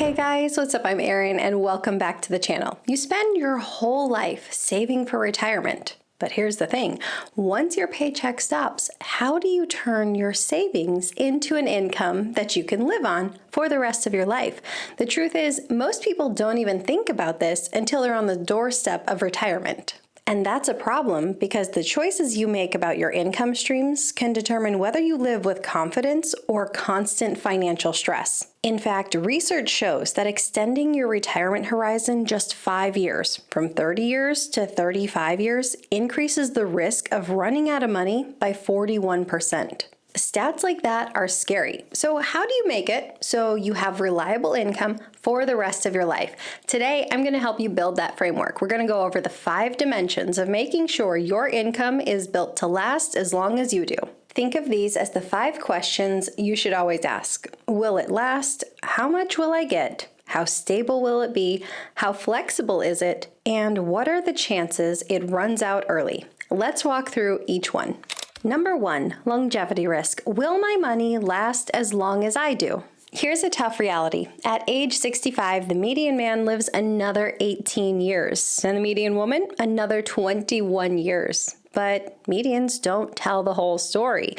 Hey guys, what's up? I'm Erin and welcome back to the channel. You spend your whole life saving for retirement. But here's the thing, once your paycheck stops, how do you turn your savings into an income that you can live on for the rest of your life? The truth is, most people don't even think about this until they're on the doorstep of retirement. And that's a problem because the choices you make about your income streams can determine whether you live with confidence or constant financial stress. In fact, research shows that extending your retirement horizon just 5 years, from 30 years to 35 years, increases the risk of running out of money by 41%. Stats like that are scary. So how do you make it so you have reliable income for the rest of your life? Today, I'm going to help you build that framework. We're going to go over the 5 dimensions of making sure your income is built to last as long as you do. Think of these as the 5 questions you should always ask. Will it last? How much will I get? How stable will it be? How flexible is it? And what are the chances it runs out early? Let's walk through each one. Number 1, longevity risk. Will my money last as long as I do? Here's a tough reality. At age 65, the median man lives another 18 years, and the median woman, another 21 years. But medians don't tell the whole story.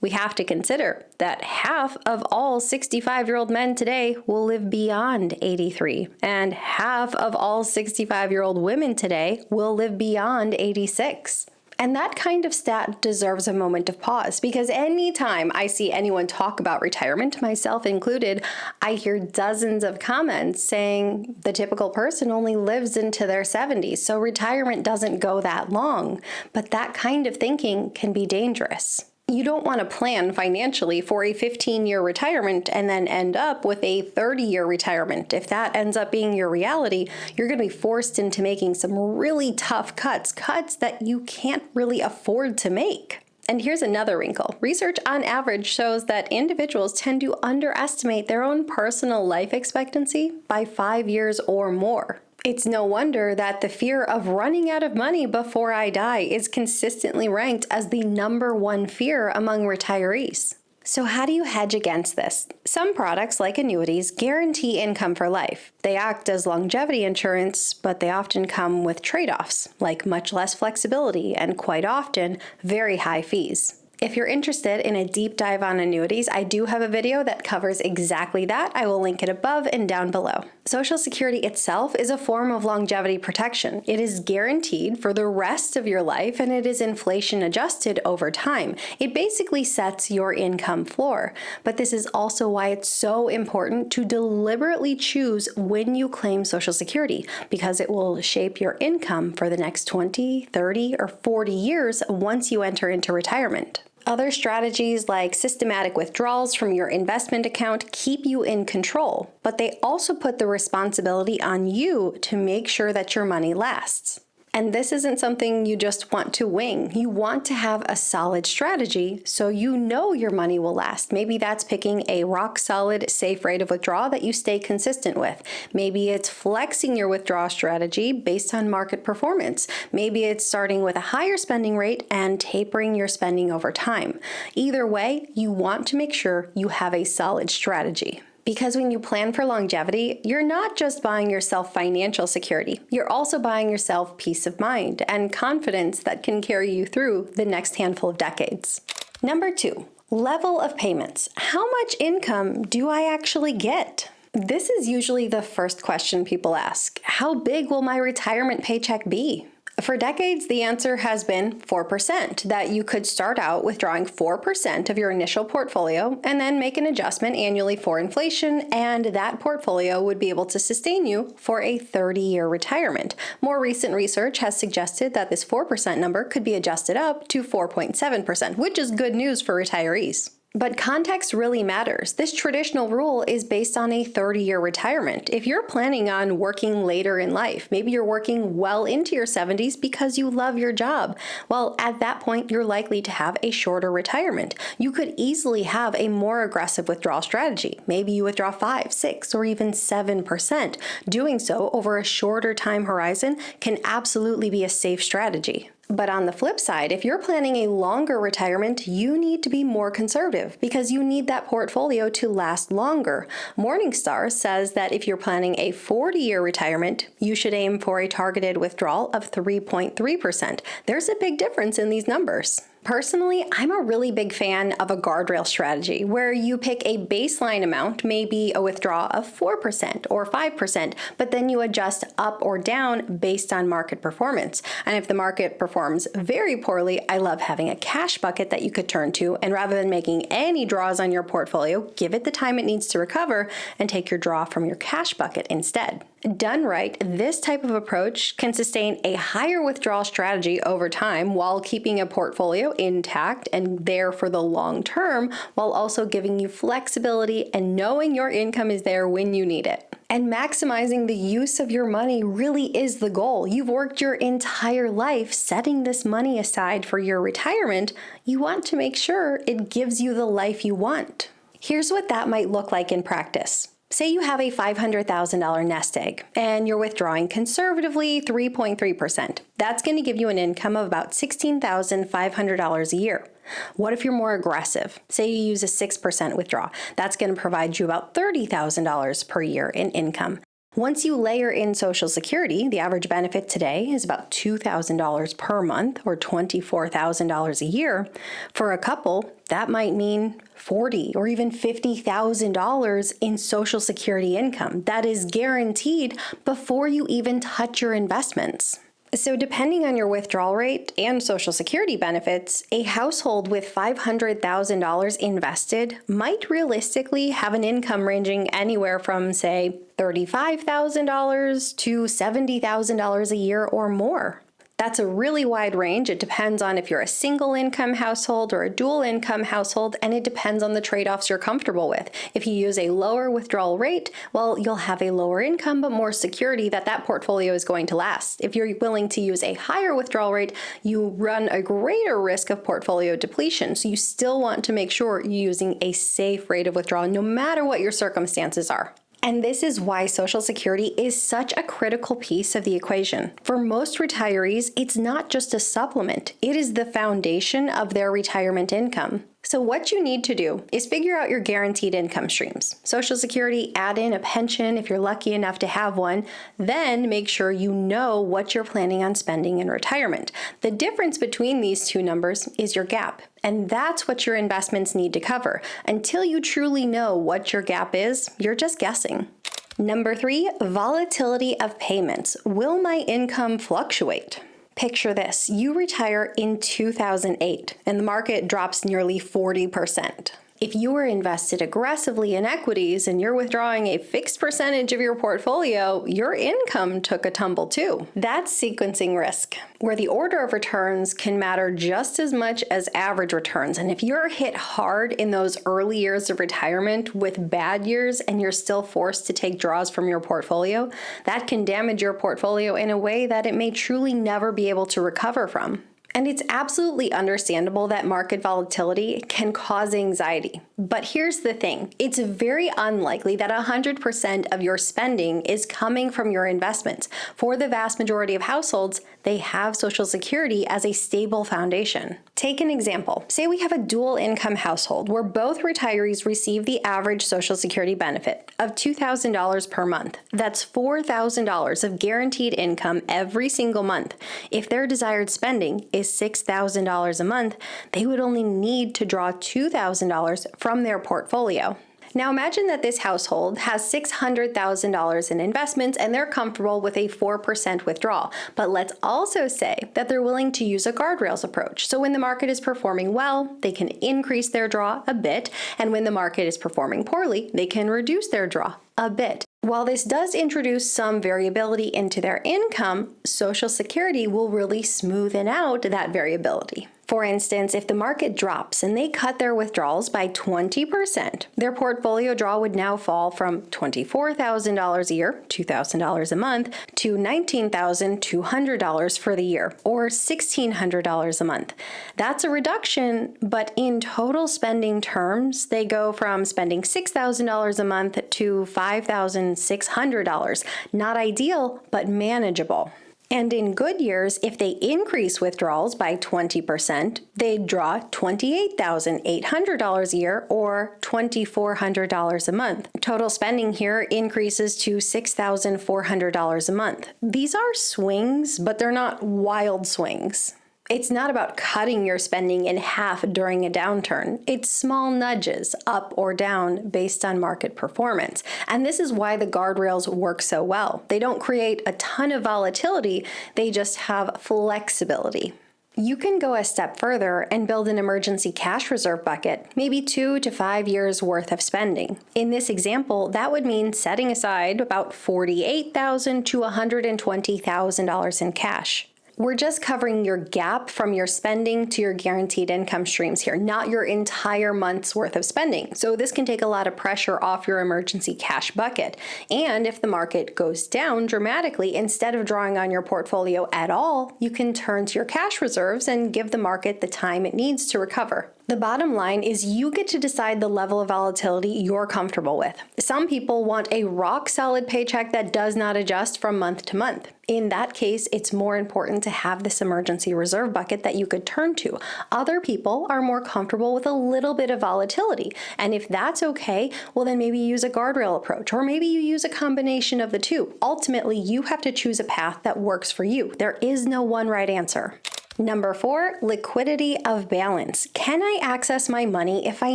We have to consider that half of all 65-year-old men today will live beyond 83, and half of all 65-year-old women today will live beyond 86. And that kind of stat deserves a moment of pause because anytime I see anyone talk about retirement, myself included, I hear dozens of comments saying the typical person only lives into their 70s, so retirement doesn't go that long. But that kind of thinking can be dangerous. You don't want to plan financially for a 15-year retirement and then end up with a 30-year retirement. If that ends up being your reality, you're going to be forced into making some really tough cuts that you can't really afford to make. And here's another wrinkle. Research on average shows that individuals tend to underestimate their own personal life expectancy by 5 years or more. It's no wonder that the fear of running out of money before I die is consistently ranked as the #1 fear among retirees. So how do you hedge against this? Some products, like annuities, guarantee income for life. They act as longevity insurance, but they often come with trade-offs, like much less flexibility and quite often very high fees. If you're interested in a deep dive on annuities, I do have a video that covers exactly that. I will link it above and down below. Social Security itself is a form of longevity protection. It is guaranteed for the rest of your life and it is inflation adjusted over time. It basically sets your income floor. But this is also why it's so important to deliberately choose when you claim Social Security, because it will shape your income for the next 20, 30, or 40 years once you enter into retirement. Other strategies like systematic withdrawals from your investment account keep you in control, but they also put the responsibility on you to make sure that your money lasts. And this isn't something you just want to wing. You want to have a solid strategy so you know your money will last. Maybe that's picking a rock-solid, safe rate of withdrawal that you stay consistent with. Maybe it's flexing your withdrawal strategy based on market performance. Maybe it's starting with a higher spending rate and tapering your spending over time. Either way, you want to make sure you have a solid strategy. Because when you plan for longevity, you're not just buying yourself financial security, you're also buying yourself peace of mind and confidence that can carry you through the next handful of decades. Number 2, level of payments. How much income do I actually get? This is usually the first question people ask. How big will my retirement paycheck be? For decades, the answer has been 4%, that you could start out withdrawing 4% of your initial portfolio and then make an adjustment annually for inflation, and that portfolio would be able to sustain you for a 30-year retirement. More recent research has suggested that this 4% number could be adjusted up to 4.7%, which is good news for retirees. But context really matters. This traditional rule is based on a 30-year retirement. If you're planning on working later in life, maybe you're working well into your 70s because you love your job, well, at that point, you're likely to have a shorter retirement. You could easily have a more aggressive withdrawal strategy. Maybe you withdraw 5, 6, or even 7%. Doing so over a shorter time horizon can absolutely be a safe strategy. But on the flip side, if you're planning a longer retirement, you need to be more conservative because you need that portfolio to last longer. Morningstar says that if you're planning a 40-year retirement, you should aim for a targeted withdrawal of 3.3%. There's a big difference in these numbers. Personally, I'm a really big fan of a guardrail strategy where you pick a baseline amount, maybe a withdrawal of 4% or 5%, but then you adjust up or down based on market performance. And if the market performs very poorly, I love having a cash bucket that you could turn to, and rather than making any draws on your portfolio, give it the time it needs to recover and take your draw from your cash bucket instead. Done right, this type of approach can sustain a higher withdrawal strategy over time while keeping a portfolio intact and there for the long term, while also giving you flexibility and knowing your income is there when you need it. And maximizing the use of your money really is the goal. You've worked your entire life setting this money aside for your retirement. You want to make sure it gives you the life you want. Here's what that might look like in practice. Say you have a $500,000 nest egg and you're withdrawing conservatively 3.3%. That's going to give you an income of about $16,500 a year. What if you're more aggressive? Say you use a 6% withdrawal. That's going to provide you about $30,000 per year in income. Once you layer in Social Security, the average benefit today is about $2,000 per month or $24,000 a year. For a couple, that might mean $40,000 or even $50,000 in Social Security income. That is guaranteed before you even touch your investments. So depending on your withdrawal rate and Social Security benefits, a household with $500,000 invested might realistically have an income ranging anywhere from, say, $35,000 to $70,000 a year or more. That's a really wide range. It depends on if you're a single income household or a dual income household, and it depends on the trade-offs you're comfortable with. If you use a lower withdrawal rate, well, you'll have a lower income, but more security that portfolio is going to last. If you're willing to use a higher withdrawal rate, you run a greater risk of portfolio depletion. So you still want to make sure you're using a safe rate of withdrawal, no matter what your circumstances are. And this is why Social Security is such a critical piece of the equation. For most retirees, it's not just a supplement, it is the foundation of their retirement income. So what you need to do is figure out your guaranteed income streams. Social Security, add in a pension if you're lucky enough to have one, then make sure you know what you're planning on spending in retirement. The difference between these two numbers is your gap, and that's what your investments need to cover. Until you truly know what your gap is, you're just guessing. Number 3, volatility of payments. Will my income fluctuate? Picture this, you retire in 2008 and the market drops nearly 40%. If you were invested aggressively in equities and you're withdrawing a fixed percentage of your portfolio, your income took a tumble too. That's sequencing risk, where the order of returns can matter just as much as average returns. And if you're hit hard in those early years of retirement with bad years and you're still forced to take draws from your portfolio, that can damage your portfolio in a way that it may truly never be able to recover from. And it's absolutely understandable that market volatility can cause anxiety. But here's the thing, it's very unlikely that 100% of your spending is coming from your investments. For the vast majority of households, they have Social Security as a stable foundation. Take an example. Say we have a dual income household where both retirees receive the average Social Security benefit of $2,000 per month. That's $4,000 of guaranteed income every single month. If their desired spending is $6,000 a month, they would only need to draw $2,000 from their portfolio. Now imagine that this household has $600,000 in investments and they're comfortable with a 4% withdrawal. But let's also say that they're willing to use a guardrails approach. So when the market is performing well, they can increase their draw a bit. And when the market is performing poorly, they can reduce their draw a bit. While this does introduce some variability into their income, Social Security will really smoothen out that variability. For instance, if the market drops and they cut their withdrawals by 20%, their portfolio draw would now fall from $24,000 a year, $2,000 a month, to $19,200 for the year, or $1,600 a month. That's a reduction, but in total spending terms, they go from spending $6,000 a month to $5,600. Not ideal, but manageable. And in good years, if they increase withdrawals by 20%, they'd draw $28,800 a year or $2,400 a month. Total spending here increases to $6,400 a month. These are swings, but they're not wild swings. It's not about cutting your spending in half during a downturn. It's small nudges, up or down, based on market performance. And this is why the guardrails work so well. They don't create a ton of volatility, they just have flexibility. You can go a step further and build an emergency cash reserve bucket, maybe 2 to 5 years worth of spending. In this example, that would mean setting aside about $48,000 to $120,000 in cash. We're just covering your gap from your spending to your guaranteed income streams here, not your entire month's worth of spending. So this can take a lot of pressure off your emergency cash bucket. And if the market goes down dramatically, instead of drawing on your portfolio at all, you can turn to your cash reserves and give the market the time it needs to recover. The bottom line is you get to decide the level of volatility you're comfortable with. Some people want a rock-solid paycheck that does not adjust from month to month. In that case, it's more important to have this emergency reserve bucket that you could turn to. Other people are more comfortable with a little bit of volatility. And if that's okay, well then maybe use a guardrail approach, or maybe you use a combination of the two. Ultimately, you have to choose a path that works for you. There is no one right answer. Number 4, liquidity of balance. Can I access my money if I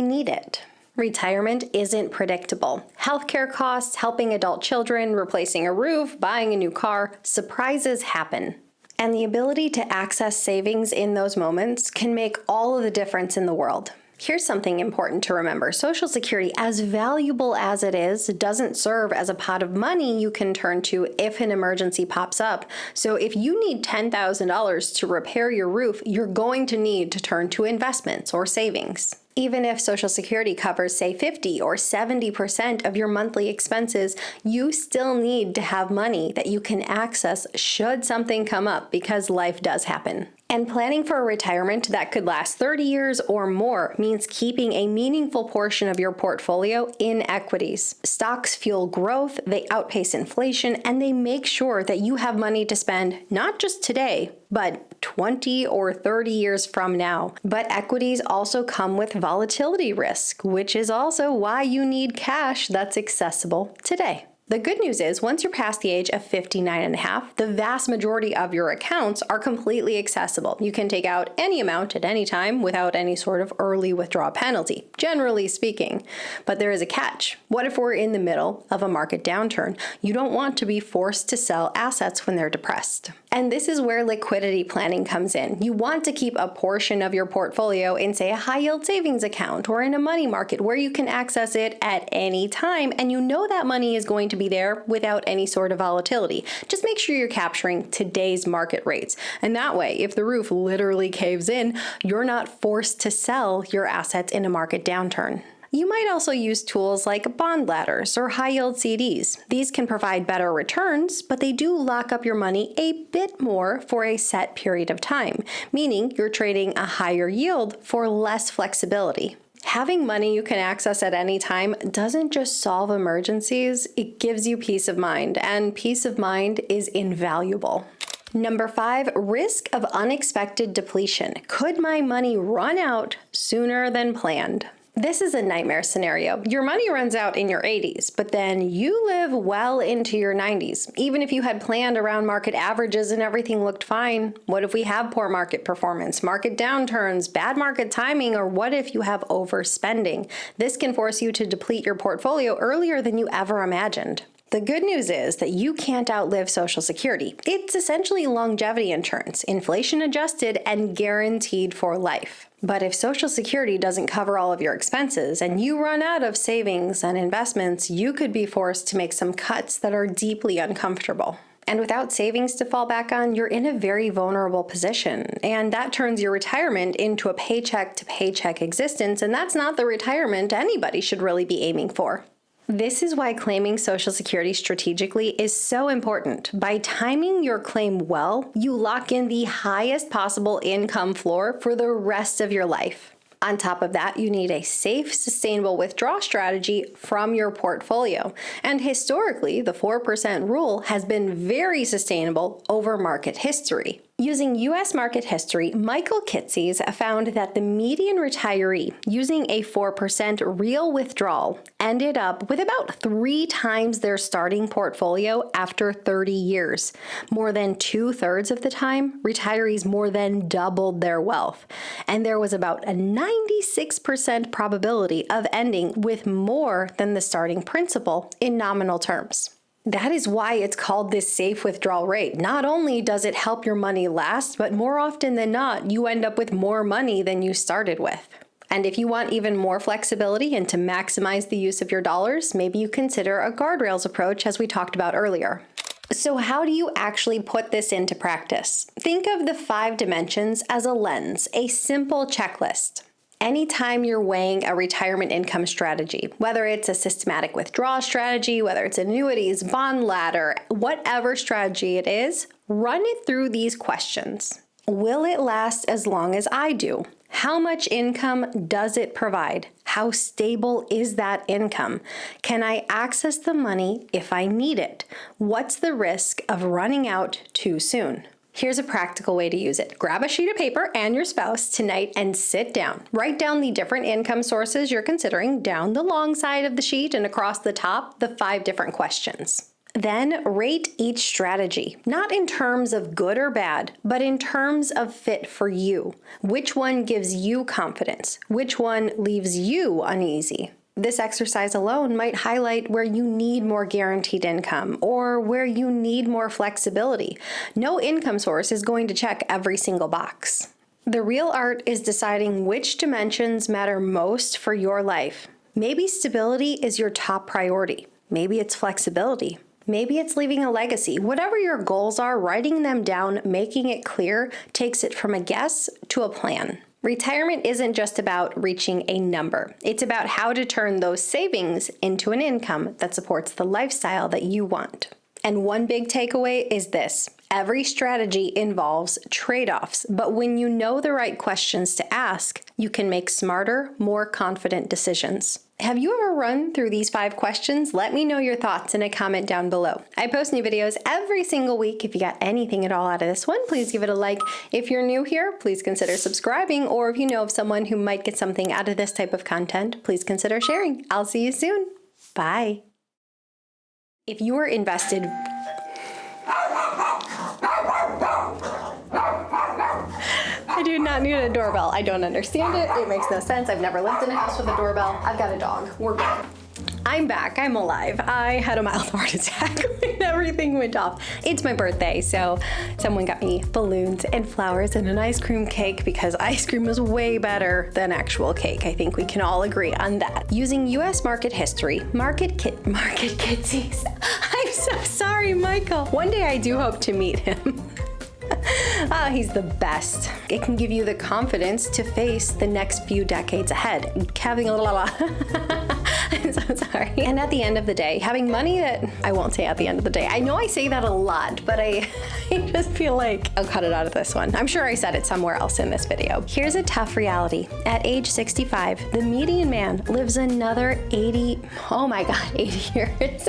need it? Retirement isn't predictable. Healthcare costs, helping adult children, replacing a roof, buying a new car, surprises happen. And the ability to access savings in those moments can make all of the difference in the world. Here's something important to remember. Social Security, as valuable as it is, doesn't serve as a pot of money you can turn to if an emergency pops up. So if you need $10,000 to repair your roof, you're going to need to turn to investments or savings. Even if Social Security covers, say, 50 or 70% of your monthly expenses, you still need to have money that you can access should something come up, because life does happen. And planning for a retirement that could last 30 years or more means keeping a meaningful portion of your portfolio in equities. Stocks fuel growth, they outpace inflation, and they make sure that you have money to spend not just today, but 20 or 30 years from now. But equities also come with volatility risk, which is also why you need cash that's accessible today. The good news is, once you're past the age of 59 and a half, the vast majority of your accounts are completely accessible. You can take out any amount at any time without any sort of early withdrawal penalty, generally speaking. But there is a catch. What if we're in the middle of a market downturn? You don't want to be forced to sell assets when they're depressed. And this is where liquidity planning comes in. You want to keep a portion of your portfolio in, say, a high-yield savings account or in a money market where you can access it at any time, and you know that money is going to be there without any sort of volatility. Just make sure you're capturing today's market rates. And that way, if the roof literally caves in, you're not forced to sell your assets in a market downturn. You might also use tools like bond ladders or high-yield CDs. These can provide better returns, but they do lock up your money a bit more for a set period of time, meaning you're trading a higher yield for less flexibility. Having money you can access at any time doesn't just solve emergencies, it gives you peace of mind, and peace of mind is invaluable. Number 5, risk of unexpected depletion. Could my money run out sooner than planned? This is a nightmare scenario. Your money runs out in your 80s, but then you live well into your 90s. Even if you had planned around market averages and everything looked fine, what if we have poor market performance, market downturns, bad market timing, or what if you have overspending? This can force you to deplete your portfolio earlier than you ever imagined. The good news is that you can't outlive Social Security. It's essentially longevity insurance, inflation adjusted and guaranteed for life. But if Social Security doesn't cover all of your expenses and you run out of savings and investments, you could be forced to make some cuts that are deeply uncomfortable. And without savings to fall back on, you're in a very vulnerable position. And that turns your retirement into a paycheck-to-paycheck existence, and that's not the retirement anybody should really be aiming for. This is why claiming Social Security strategically is so important. By timing your claim well, you lock in the highest possible income floor for the rest of your life. On top of that, you need a safe, sustainable withdrawal strategy from your portfolio. And historically, the 4% rule has been very sustainable over market history. Using U.S. market history, Michael Kitces found that the median retiree using a 4% real withdrawal ended up with about 3 times their starting portfolio after 30 years. More than 2/3 of the time, retirees more than doubled their wealth. And there was about a 96% probability of ending with more than the starting principal in nominal terms. That is why it's called this safe withdrawal rate. Not only does it help your money last, but more often than not, you end up with more money than you started with. And if you want even more flexibility and to maximize the use of your dollars, maybe you consider a guardrails approach as we talked about earlier. So how do you actually put this into practice? Think of the 5 dimensions as a lens, a simple checklist. Anytime you're weighing a retirement income strategy, whether it's a systematic withdrawal strategy, whether it's annuities, bond ladder, whatever strategy it is, run it through these questions. Will it last as long as I do? How much income does it provide? How stable is that income? Can I access the money if I need it? What's the risk of running out too soon? Here's a practical way to use it. Grab a sheet of paper and your spouse tonight and sit down. Write down the different income sources you're considering down the long side of the sheet and across the top, the 5 different questions. Then rate each strategy, not in terms of good or bad, but in terms of fit for you. Which one gives you confidence? Which one leaves you uneasy? This exercise alone might highlight where you need more guaranteed income or where you need more flexibility. No income source is going to check every single box. The real art is deciding which dimensions matter most for your life. Maybe stability is your top priority. Maybe it's flexibility. Maybe it's leaving a legacy. Whatever your goals are, writing them down, making it clear, takes it from a guess to a plan. Retirement isn't just about reaching a number. It's about how to turn those savings into an income that supports the lifestyle that you want. And one big takeaway is this: every strategy involves trade-offs, but when you know the right questions to ask, you can make smarter, more confident decisions. Have you ever run through these 5 questions? Let me know your thoughts in a comment down below. I post new videos every single week. If you got anything at all out of this one, please give it a like. If you're new here, please consider subscribing, or if you know of someone who might get something out of this type of content, please consider sharing. I'll see you soon. Bye. If you are invested... I do not need a doorbell. I don't understand it. It makes no sense. I've never lived in a house with a doorbell. I've got a dog. We're good. I'm back. I'm alive. I had a mild heart attack when everything went off. It's my birthday, so someone got me balloons and flowers and an ice cream cake because ice cream was way better than actual cake. I think we can all agree on that. Using U.S. market history, Market Kitces. I'm so sorry, Michael. One day I do hope to meet him. He's the best. It can give you the confidence to face the next few decades ahead. I'm so sorry. And at the end of the day, having money that, I won't say at the end of the day. I know I say that a lot, but I just feel like I'll cut it out of this one. I'm sure I said it somewhere else in this video. Here's a tough reality. At age 65, the median man lives another 80 years.